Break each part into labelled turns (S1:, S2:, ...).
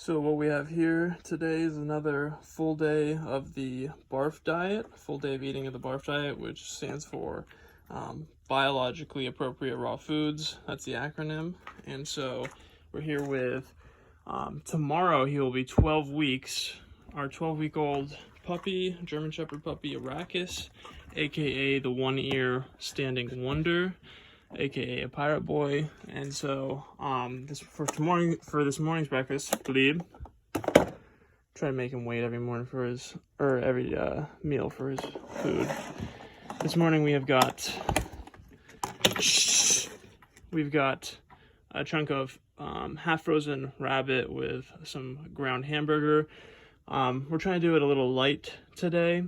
S1: So what we have here today is another full day of the BARF diet, full day of eating of the BARF diet, which stands for biologically appropriate raw foods. That's the acronym. And so we're here with, tomorrow he will be 12 weeks, our 12-week-old puppy, German Shepherd puppy, Arrakis, aka the one-ear standing wonder, aka a pirate boy. And so for this morning's breakfast, Glebe, try to make him wait every morning for his every meal for his food. This morning we've got a chunk of half frozen rabbit with some ground hamburger. We're trying to do it a little light today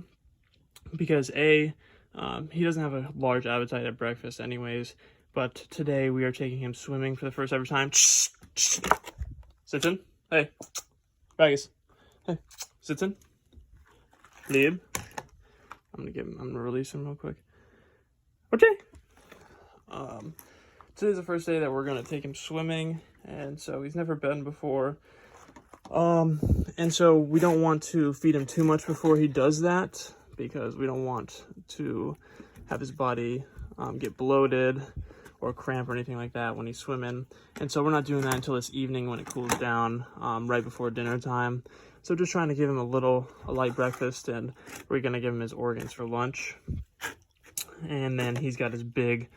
S1: because he doesn't have a large appetite at breakfast anyways, but today we are taking him swimming for the first ever time. Sit in. Hey. Baggies. Hey. Sit in. Lieb. I'm gonna release him real quick. Okay. Today's the first day that we're gonna take him swimming, and so he's never been before. And so we don't want to feed him too much before he does that, because we don't want to have his body get bloated or cramp or anything like that when he's swimming. And so we're not doing that until this evening when it cools down, right before dinner time. So just trying to give him a light breakfast, and we're gonna give him his organs for lunch. And then he's got his big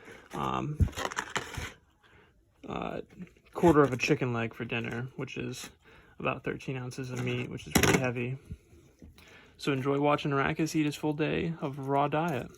S1: quarter of a chicken leg for dinner, which is about 13 ounces of meat, which is pretty heavy. So enjoy watching Arrakis eat his full day of raw diet.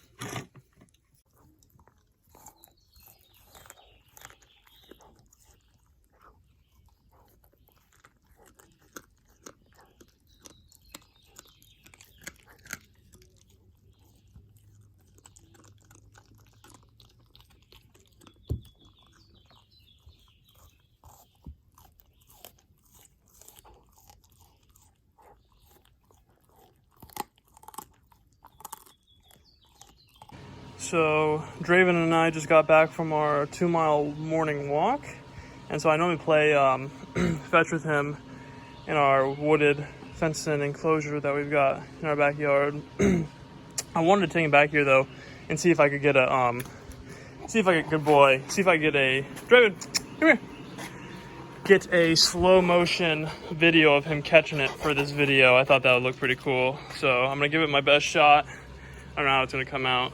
S1: So Draven and I just got back from our 2-mile morning walk, and so I normally play fetch with him in our wooded fenced-in enclosure that we've got in our backyard. I wanted to take him back here though and see if I could get Draven, come here, get a slow motion video of him catching it for this video. I thought that would look pretty cool, so I'm gonna give it my best shot. I don't know how it's gonna come out.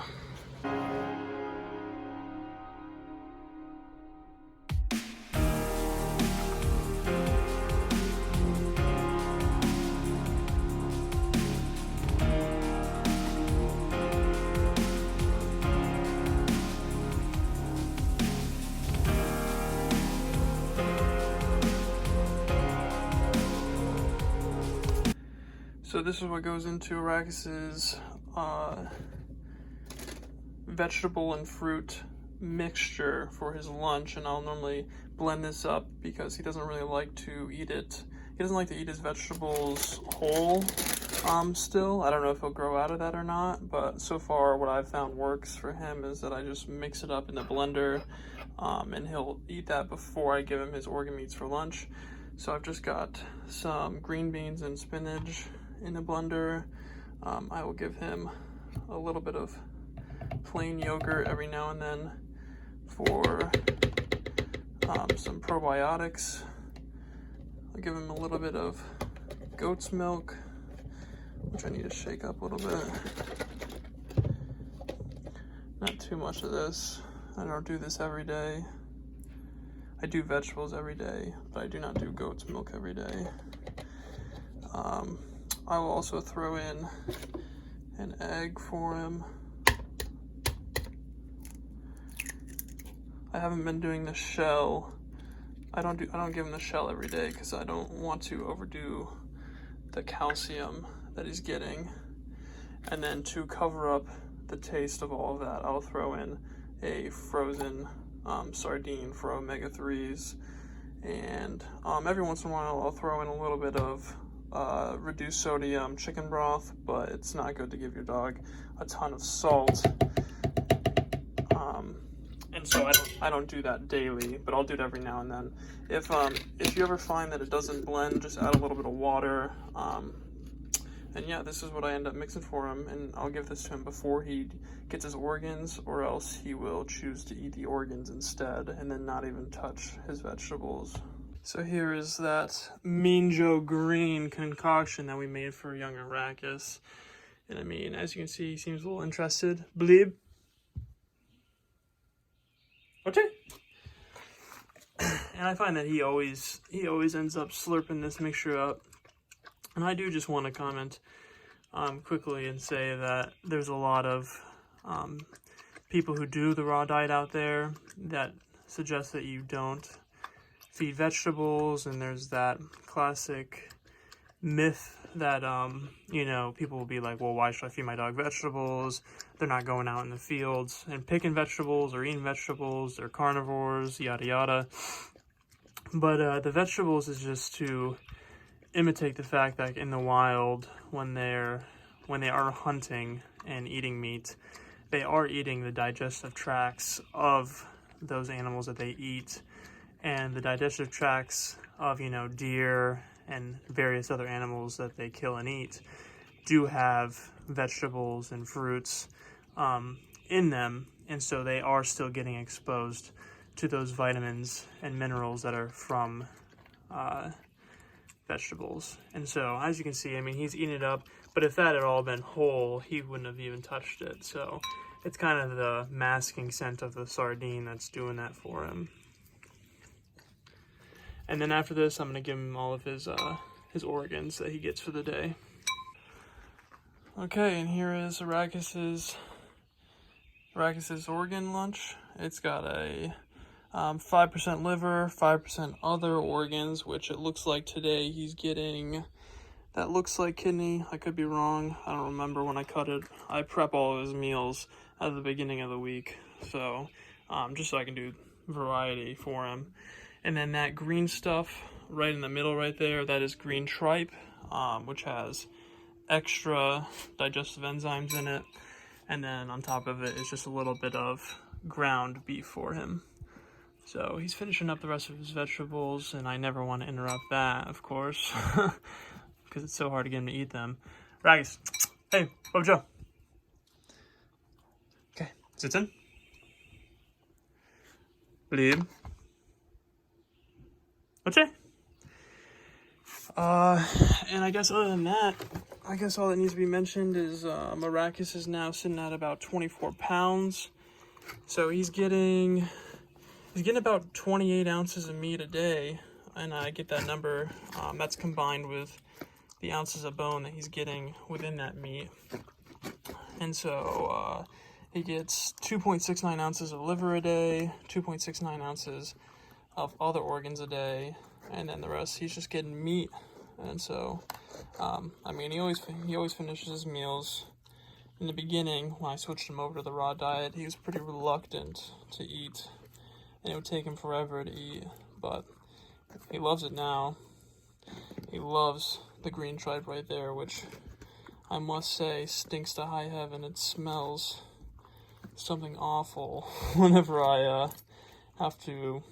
S1: So this is what goes into Arrakis's vegetable and fruit mixture for his lunch, and I'll normally blend this up because he doesn't really like to eat it. He doesn't like to eat his vegetables whole still. I don't know if he'll grow out of that or not, but so far what I've found works for him is that I just mix it up in the blender, and he'll eat that before I give him his organ meats for lunch. So I've just got some green beans and spinach in the blender. I will give him a little bit of plain yogurt every now and then for some probiotics. I'll give him a little bit of goat's milk, which I need to shake up a little bit. Not too much of this. I don't do this every day. I do vegetables every day, but I do not do goat's milk every day. I will also throw in an egg for him. I haven't been doing the shell. I don't give him the shell every day because I don't want to overdo the calcium that he's getting. And then to cover up the taste of all of that, I'll throw in a frozen sardine for omega-3s. And every once in a while I'll throw in a little bit of reduced sodium chicken broth, but it's not good to give your dog a ton of salt. And so I don't do that daily, but I'll do it every now and then. If you ever find that it doesn't blend, just add a little bit of water. And yeah, this is what I end up mixing for him, and I'll give this to him before he gets his organs, or else he will choose to eat the organs instead and then not even touch his vegetables. So here is that Mean Joe Green concoction that we made for young Arrakis. And I mean, as you can see, he seems a little interested. Bleeb. Okay. And I find that he always ends up slurping this mixture up. And I do just want to comment quickly and say that there's a lot of people who do the raw diet out there that suggest that you don't feed vegetables, and there's that classic myth that you know, people will be like, well, why should I feed my dog vegetables? They're not going out in the fields and picking vegetables or eating vegetables. They're carnivores, yada yada. But the vegetables is just to imitate the fact that in the wild, when they are hunting and eating meat, they are eating the digestive tracts of those animals that they eat, and the digestive tracts of, you know, deer and various other animals that they kill and eat do have vegetables and fruits in them, and so they are still getting exposed to those vitamins and minerals that are from vegetables. And so, as you can see, I mean, he's eating it up, but if that had all been whole, he wouldn't have even touched it. So it's kind of the masking scent of the sardine that's doing that for him. And then after this, I'm going to give him all of his organs that he gets for the day. Okay, and here is Arrakis's organ lunch. It's got a 5% liver, 5% other organs, which it looks like today he's getting, that looks like kidney. I could be wrong. I don't remember when I cut it. I prep all of his meals at the beginning of the week, so just so I can do variety for him. And then that green stuff right in the middle right there, that is green tripe, which has extra digestive enzymes in it. And then on top of it is just a little bit of ground beef for him. So he's finishing up the rest of his vegetables, and I never want to interrupt that, of course, because it's so hard to get him to eat them. Raggis, hey, Bob Joe. Okay, sits in. Bleed. Okay. And I guess other than that, I guess all that needs to be mentioned is Arrakis is now sitting at about 24 pounds. So he's getting about 28 ounces of meat a day, and I get that number, that's combined with the ounces of bone that he's getting within that meat. And so he gets 2.69 ounces of liver a day, 2.69 ounces of other organs a day, and then the rest he's just getting meat. And so I mean, he always finishes his meals. In the beginning, when I switched him over to the raw diet, he was pretty reluctant to eat, and it would take him forever to eat, but he loves it now. He loves the green tripe right there, which I must say stinks to high heaven. It smells something awful whenever I have to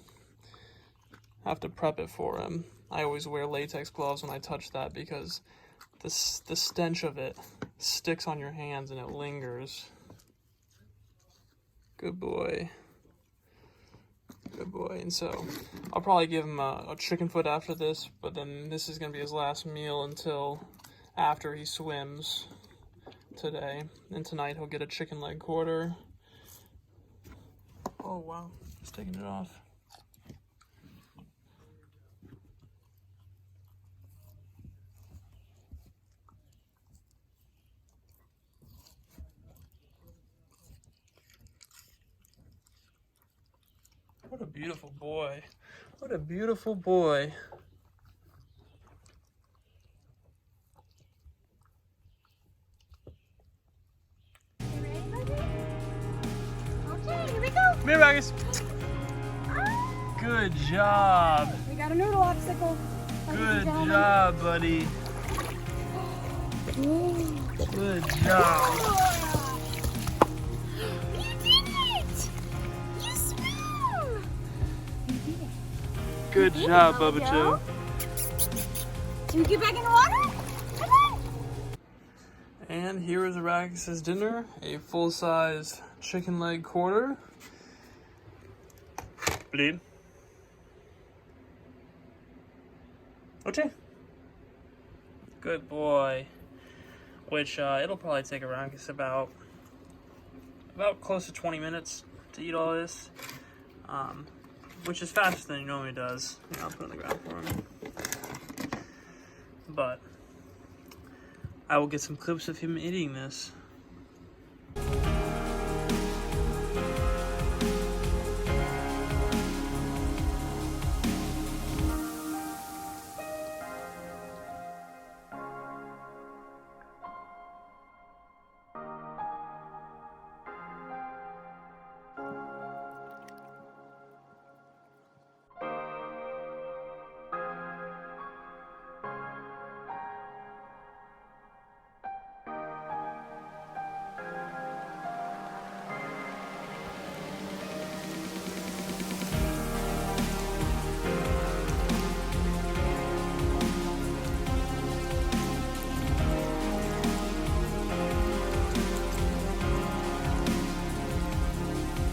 S1: prep it for him. I always wear latex gloves when I touch that because the stench of it sticks on your hands and it lingers. Good boy. Good boy. And so I'll probably give him a chicken foot after this, but then this is going to be his last meal until after he swims today. And tonight he'll get a chicken leg quarter. Oh wow, he's taking it off. What a beautiful boy. What a beautiful boy.
S2: You ready, baby? Okay, here we go.
S1: Come here, Raggis. Good job.
S2: We got a noodle obstacle.
S1: Good job, buddy. Good job.
S2: You did it! You
S1: Good
S2: Eat it,
S1: job,
S2: Mama
S1: Bubba
S2: Joe.
S1: Joe.
S2: Should we get back in the water? Come on.
S1: And here is Arax's dinner, a full-size chicken leg quarter. Bleed. Okay. Good boy. Which it'll probably take Arax about close to 20 minutes to eat all this, which is faster than he normally does. I'll put it on the ground for him. But I will get some clips of him eating this.